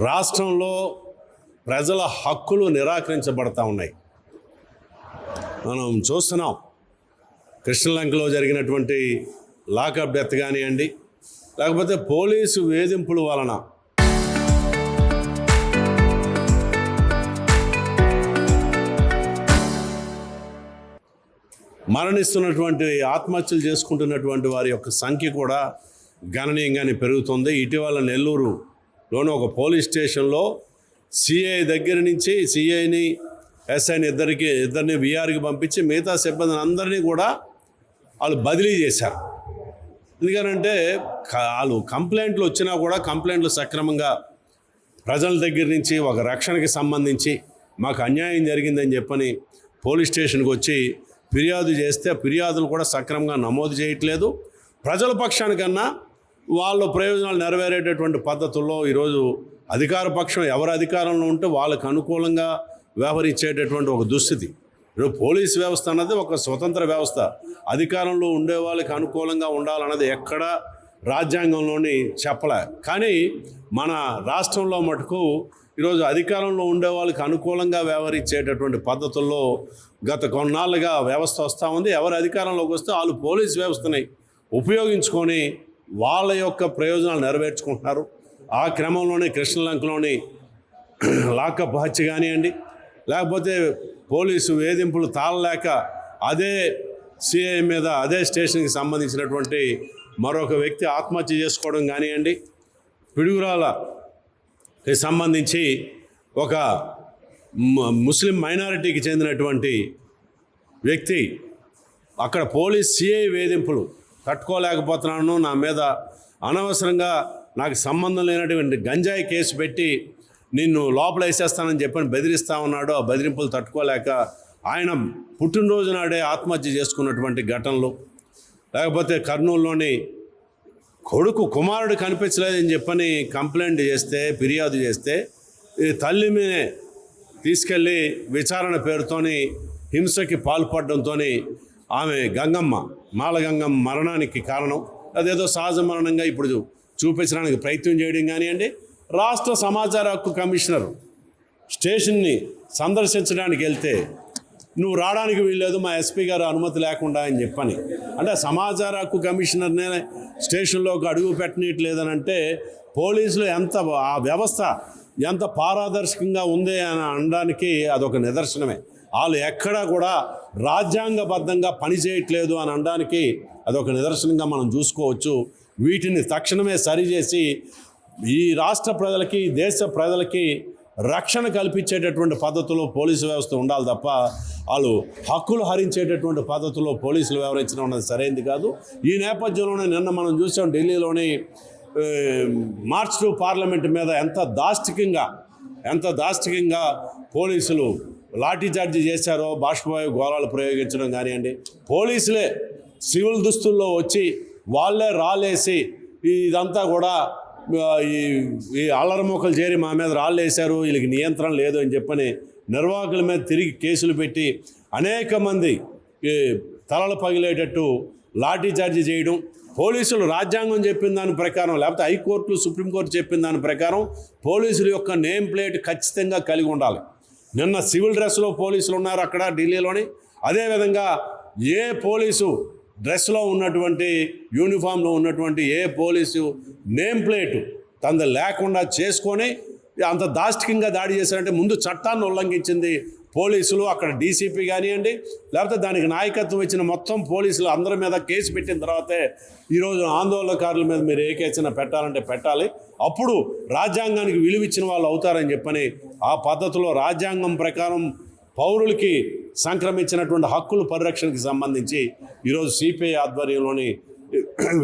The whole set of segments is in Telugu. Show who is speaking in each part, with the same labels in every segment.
Speaker 1: రాష్ట్రంలో ప్రజల హక్కులు నిరాకరించబడతా ఉన్నాయి. మనం చూస్తున్నాం. కృష్ణలంకలో జరిగినటువంటి లాకప్ డెత్ కానివ్వండి, లేకపోతే పోలీసు వేధింపుల వలన మరణిస్తున్నటువంటి ఆత్మహత్యలు చేసుకుంటున్నటువంటి వారి యొక్క సంఖ్య కూడా గణనీయంగానే పెరుగుతుంది. ఇటీవల నెల్లూరులోని ఒక పోలీస్ స్టేషన్లో సిఐ దగ్గర నుంచి సిఐని ఎస్ఐని ఇద్దరిని విఆర్కి పంపించి మిగతా సిబ్బందిని అందరినీ కూడా వాళ్ళు బదిలీ చేశారు. ఎందుకనంటే వాళ్ళు కంప్లైంట్లు వచ్చినా కూడా కంప్లైంట్లు సక్రమంగా ప్రజల దగ్గర నుంచి ఒక రక్షణకి సంబంధించి మాకు అన్యాయం జరిగిందని చెప్పని పోలీస్ స్టేషన్కి వచ్చి ఫిర్యాదు చేస్తే ఫిర్యాదులు కూడా సక్రమంగా నమోదు చేయట్లేదు. ప్రజల పక్షానికన్నా వాళ్ళ ప్రయోజనాలు నెరవేరేటటువంటి పద్ధతుల్లో ఈరోజు అధికార పక్షం ఎవరు అధికారంలో ఉంటే వాళ్ళకు అనుకూలంగా వ్యవహరించేటటువంటి ఒక దుస్థితి. ఇప్పుడు పోలీస్ వ్యవస్థ అన్నది ఒక స్వతంత్ర వ్యవస్థ. అధికారంలో ఉండే వాళ్ళకి అనుకూలంగా ఉండాలన్నది ఎక్కడ రాజ్యాంగంలోని చెప్పలే. కానీ మన రాష్ట్రంలో మటుకు ఈరోజు అధికారంలో ఉండే వాళ్ళకి అనుకూలంగా వ్యవహరించేటటువంటి పద్ధతుల్లో గత కొన్నాళ్ళుగా వ్యవస్థ వస్తూ ఉంది. ఎవరు అధికారంలోకి వస్తే వాళ్ళు పోలీస్ వ్యవస్థని ఉపయోగించుకొని వాళ్ళ యొక్క ప్రయోజనాలు నెరవేర్చుకుంటున్నారు. ఆ క్రమంలోనే కృష్ణలంకలోని లాకప్ హత్య కానివ్వండి, లేకపోతే పోలీసు వేధింపులు తాళలేక అదే సిఐ మీద అదే స్టేషన్కి సంబంధించినటువంటి మరొక వ్యక్తి ఆత్మహత్య చేసుకోవడం కానివ్వండి, పిడుగురాలకి సంబంధించి ఒక ముస్లిం మైనారిటీకి చెందినటువంటి వ్యక్తి అక్కడ పోలీస్ సిఐ వేధింపులు తట్టుకోలేకపోతున్నాను, నా మీద అనవసరంగా నాకు సంబంధం లేనటువంటి గంజాయి కేసు పెట్టి నిన్ను లోపల వేసేస్తానని చెప్పని బెదిరిస్తూ ఉన్నాడు. ఆ బెదిరింపులు తట్టుకోలేక ఆయన పుట్టినరోజు నాడే ఆత్మహత్య చేసుకున్నటువంటి ఘటనలు, లేకపోతే కర్నూలులోని కుమారుడు కనిపించలేదని చెప్పని కంప్లైంట్ చేస్తే ఫిర్యాదు చేస్తే ఈ తల్లి మీదే తీసుకెళ్ళి విచారణ పేరుతోని హింసకి పాల్పడడంతో ఆమె మాలగంగమ్మ మరణానికి కారణం. అదేదో సహజ మరణంగా ఇప్పుడు చూపించడానికి ప్రయత్నం చేయడం కానివ్వండి. రాష్ట్ర సమాచార హక్కు కమిషనర్ స్టేషన్ని సందర్శించడానికి వెళ్తే నువ్వు రావడానికి వీల్లేదు, మా ఎస్పీ గారు అనుమతి లేకుండా అని చెప్పని, అంటే సమాచార హక్కు కమిషనర్నే స్టేషన్లోకి అడుగు పెట్టనట్లేదని అంటే పోలీసులు ఎంత ఆ వ్యవస్థ ఎంత పారదర్శకంగా ఉంది అని అనడానికి అదొక నిదర్శనమే. వాళ్ళు ఎక్కడా కూడా రాజ్యాంగబద్ధంగా పనిచేయట్లేదు అని అనడానికి అదొక నిదర్శనంగా మనం చూసుకోవచ్చు. వీటిని తక్షణమే సరిచేసి ఈ రాష్ట్ర ప్రజలకి దేశ ప్రజలకి రక్షణ కల్పించేటటువంటి పద్ధతిలో పోలీసు వ్యవస్థ ఉండాలి తప్ప వాళ్ళు హక్కులు హరించేటటువంటి పద్ధతిలో పోలీసులు వ్యవహరించడం అన్నది సరైనది కాదు. ఈ నేపథ్యంలోనే నిన్న మనం చూసాం ఢిల్లీలోని మార్చ్ 2 పార్లమెంట్ మీద ఎంత దాష్టికంగా పోలీసులు లాఠీచార్జీ చేశారో, బాష్పవాయు గోళాలు ప్రయోగించడం కానివ్వండి, పోలీసులే సివిల్ దుస్తుల్లో వచ్చి వాళ్ళే రాళ్ళేసి ఇదంతా కూడా ఈ అల్లరిమోకలు చేరి మా మీద రాళ్ళు వేశారు, వీళ్ళకి నియంత్రణ లేదు అని చెప్పని నిర్వాహకుల మీద తిరిగి కేసులు పెట్టి అనేక మంది తలలు పగిలేటట్టు లాఠీచార్జీ చేయడం. పోలీసులు రాజ్యాంగం చెప్పిన దాని ప్రకారం, లేకపోతే హైకోర్టు సుప్రీంకోర్టు చెప్పిన దాని ప్రకారం పోలీసుల యొక్క నేమ్ ప్లేట్ ఖచ్చితంగా కలిగి ఉండాలి. నిన్న సివిల్ డ్రెస్లో పోలీసులు ఉన్నారు అక్కడ ఢిల్లీలోని. అదేవిధంగా ఏ పోలీసు డ్రెస్లో ఉన్నటువంటి యూనిఫామ్లో ఉన్నటువంటి ఏ పోలీసు నేమ్ ప్లేటు తనది లేకుండా చేసుకొని అంత దాష్టికంగా దాడి చేశారంటే ముందు చట్టాన్ని ఉల్లంఘించింది పోలీసులు. అక్కడ డీసీపీ కానివ్వండి, లేకపోతే దానికి నాయకత్వం ఇచ్చిన మొత్తం పోలీసులు అందరి మీద కేసు పెట్టిన తర్వాతే ఈరోజు ఆందోళనకారుల మీద మీరు ఏ కేసున పెట్టాలంటే పెట్టాలి, అప్పుడు రాజ్యాంగానికి విలువిచ్చిన వాళ్ళు అవుతారని చెప్పని ఆ పద్ధతిలో రాజ్యాంగం ప్రకారం పౌరులకి సంక్రమించినటువంటి హక్కుల పరిరక్షణకి సంబంధించి ఈరోజు సిపిఐ ఆధ్వర్యంలోని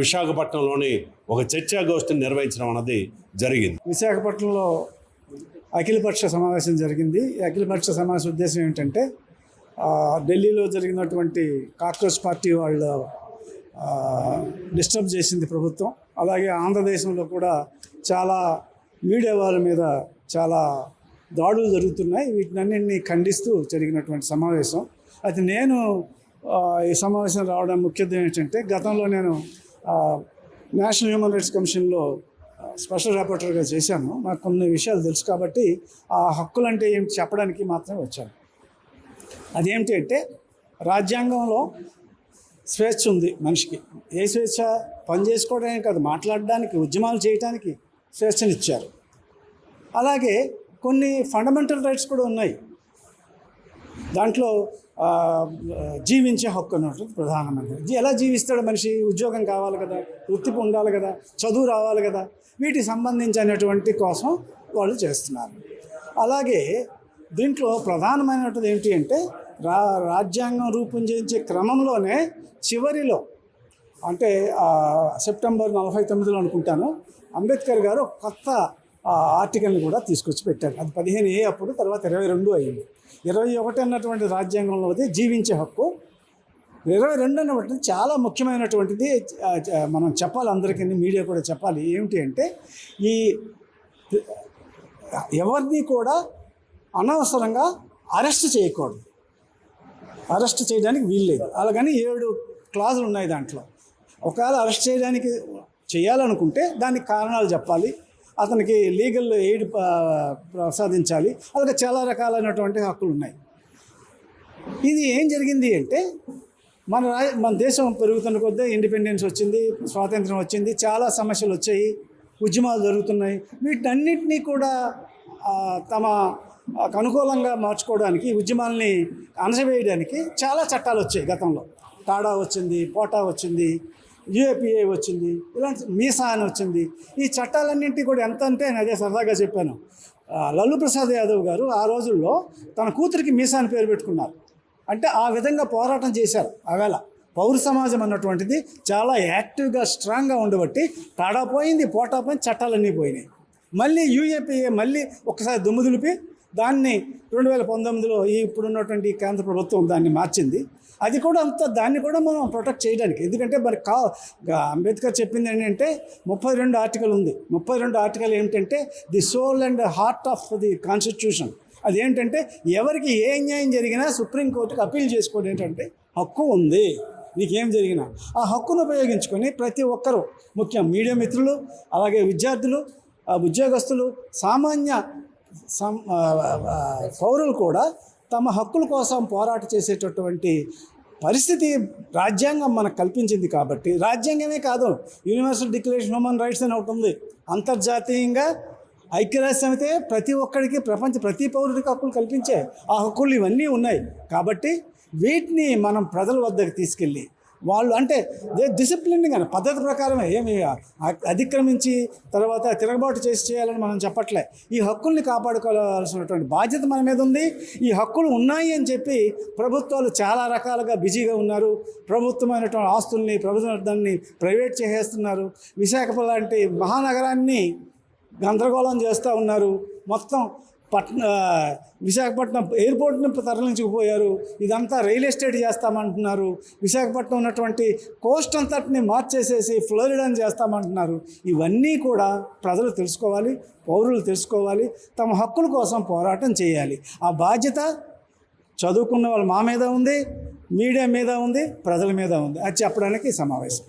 Speaker 1: విశాఖపట్నంలోని ఒక చర్చాగోష్ఠిని నిర్వహించడం అన్నది జరిగింది.
Speaker 2: విశాఖపట్నంలో అఖిలపక్ష సమావేశం జరిగింది. ఈ అఖిలపక్ష సమావేశం ఉద్దేశం ఏంటంటే ఢిల్లీలో జరిగినటువంటి కాక్రోచ్ పార్టీ వాళ్ళు డిస్టర్బ్ చేసింది ప్రభుత్వం. అలాగే ఆంధ్రదేశంలో కూడా చాలా మీడియా వాళ్ళ మీద చాలా దాడులు జరుగుతున్నాయి. వీటినన్నింటినీ ఖండిస్తూ జరిగినటువంటి సమావేశం. అయితే నేను ఈ సమావేశం రావడం ముఖ్య ఉద్దేశం ఏంటంటే, గతంలో నేను నేషనల్ హ్యూమన్ రైట్స్ కమిషన్లో స్పెషల్ రిపోర్టర్గా చేశాను. నాకు కొన్ని విషయాలు తెలుసు కాబట్టి ఆ హక్కులు అంటే ఏమిటి చెప్పడానికి మాత్రమే వచ్చాను. అదేమిటి అంటే రాజ్యాంగంలో స్వేచ్ఛ ఉంది మనిషికి. ఏ స్వేచ్ఛ? పని చేసుకోవడానికి కాదు, మాట్లాడడానికి, ఉద్యమాలు చేయడానికి స్వేచ్ఛనిచ్చారు. అలాగే కొన్ని ఫండమెంటల్ రైట్స్ కూడా ఉన్నాయి. దాంట్లో జీవించే హక్కు అన్నట్టు ప్రధానమంత్రి ఎలా జీవిస్తాడు మనిషి? ఉద్యోగం కావాలి కదా, వృత్తి ఉండాలి కదా, చదువు రావాలి కదా, వీటికి సంబంధించినటువంటి కోసం వాళ్ళు చేస్తున్నారు. అలాగే దీంట్లో ప్రధానమైనటువంటి ఏంటి అంటే రాజ్యాంగం రూపొందించే క్రమంలోనే చివరిలో అంటే సెప్టెంబర్ 49లో అనుకుంటాను అంబేద్కర్ గారు కొత్త ఆర్టికల్ని కూడా తీసుకొచ్చి పెట్టారు. అది 15A అప్పుడు, తర్వాత 22 అయింది. 21 అన్నటువంటి రాజ్యాంగంలోది జీవించే హక్కు. 22 అన్నటువంటిది చాలా ముఖ్యమైనటువంటిది. మనం చెప్పాలి, అందరికీ మీడియా కూడా చెప్పాలి. ఏమిటి అంటే ఈ ఎవరిని కూడా అనవసరంగా అరెస్ట్ చేయకూడదు, అరెస్ట్ చేయడానికి వీల్లేదు. అలాగని 7 క్లాజులు ఉన్నాయి దాంట్లో. ఒకవేళ అరెస్ట్ చేయడానికి చేయాలనుకుంటే దానికి కారణాలు చెప్పాలి, అతనికి లీగల్ ఎయిడ్ ప్రసాదించాలి. అలాగే చాలా రకాలైనటువంటి హక్కులు ఉన్నాయి. ఇది ఏం జరిగింది అంటే మన దేశం పెరుగుతున్న కొద్దీ ఇండిపెండెన్స్ వచ్చింది, స్వాతంత్రం వచ్చింది, చాలా సమస్యలు వచ్చాయి, ఉద్యమాలు జరుగుతున్నాయి. వీటన్నిటినీ కూడా తమ అనుకూలంగా మార్చుకోవడానికి, ఉద్యమాల్ని అణచివేయడానికి చాలా చట్టాలు వచ్చాయి. గతంలో టాడా వచ్చింది, పోటా వచ్చింది, యూఏపీఏ వచ్చింది, ఇలాంటి మీసా అని వచ్చింది. ఈ చట్టాలన్నింటినీ కూడా ఎంత అంటే నేను అదే సరదాగా చెప్పాను. లల్లు ప్రసాద్ యాదవ్ గారు ఆ రోజుల్లో తన కూతురికి మీసా అని పేరు పెట్టుకున్నారు. అంటే ఆ విధంగా పోరాటం చేశారు. ఆవేళ పౌర సమాజం అన్నటువంటిది చాలా యాక్టివ్గా, స్ట్రాంగ్గా ఉండబట్టి టాడా పోయింది, పోటా పోయింది, చట్టాలన్నీ పోయినాయి. మళ్ళీ యూఏపీఏ మళ్ళీ ఒకసారి దుమ్ము దులిపి దాన్ని 2019లో ఇప్పుడున్నటువంటి కేంద్ర ప్రభుత్వం దాన్ని మార్చింది. అది కూడా దాన్ని కూడా మనం ప్రొటెక్ట్ చేయడానికి. ఎందుకంటే మరి అంబేద్కర్ చెప్పింది ఏంటంటే 32 ఆర్టికల్ ఉంది. 32 ఆర్టికల్ ఏమిటంటే the soul and heart of the constitution. అదేంటంటే ఎవరికి ఏ అన్యాయం జరిగినా సుప్రీంకోర్టుకి అప్పీల్ చేసుకోవడం ఏంటంటే హక్కు ఉంది. నీకేం జరిగినా ఆ హక్కును ఉపయోగించుకొని ప్రతి ఒక్కరూ, ముఖ్యం మీడియా మిత్రులు, అలాగే విద్యార్థులు, ఉద్యోగస్తులు, సామాన్య పౌరులు కూడా తమ హక్కుల కోసం పోరాటం చేసేటటువంటి పరిస్థితి రాజ్యాంగం మనకు కల్పించింది. కాబట్టి రాజ్యాంగమే కాదు, యూనివర్సల్ డిక్లరేషన్ హ్యూమన్ రైట్స్ అని ఒకటి ఉంది. అంతర్జాతీయంగా ఐక్యరాజ్య సమితి ప్రతి ఒక్కరికి, ప్రతి పౌరుడికి హక్కులు కల్పించే ఆ హక్కులు ఇవన్నీ ఉన్నాయి. కాబట్టి వీటిని మనం ప్రజల వద్దకు తీసుకెళ్ళి వాళ్ళు అంటే డిసిప్లిన్గా పద్ధతి ప్రకారమే ఏమి అతిక్రమించి తర్వాత తిరగబాటు చేయాలని మనం చెప్పట్లే. ఈ హక్కుల్ని కాపాడుకోవాల్సినటువంటి బాధ్యత మన మీద ఉంది. ఈ హక్కులు ఉన్నాయి అని చెప్పి ప్రభుత్వాలు చాలా రకాలుగా బిజీగా ఉన్నారు. ప్రభుత్వమైనటువంటి ఆస్తుల్ని, ప్రభుత్వాన్ని ప్రైవేట్ చేసేస్తున్నారు. విశాఖపట్నం లాంటి మహానగరాన్ని గందరగోళం చేస్తూ ఉన్నారు. మొత్తం విశాఖపట్నం ఎయిర్పోర్ట్ని తరలించుకుపోయారు. ఇదంతా రియల్ ఎస్టేట్ చేస్తామంటున్నారు. విశాఖపట్నం ఉన్నటువంటి కోస్ట్ అంతటిని మార్చేసేసి ఫ్లోరిడాని చేస్తామంటున్నారు. ఇవన్నీ కూడా ప్రజలు తెలుసుకోవాలి, పౌరులు తెలుసుకోవాలి, తమ హక్కుల కోసం పోరాటం చేయాలి. ఆ బాధ్యత చదువుకున్న వాళ్ళు మా మీద ఉంది, మీడియా మీద ఉంది, ప్రజల మీద ఉంది. అది చెప్పడానికి సమావేశం.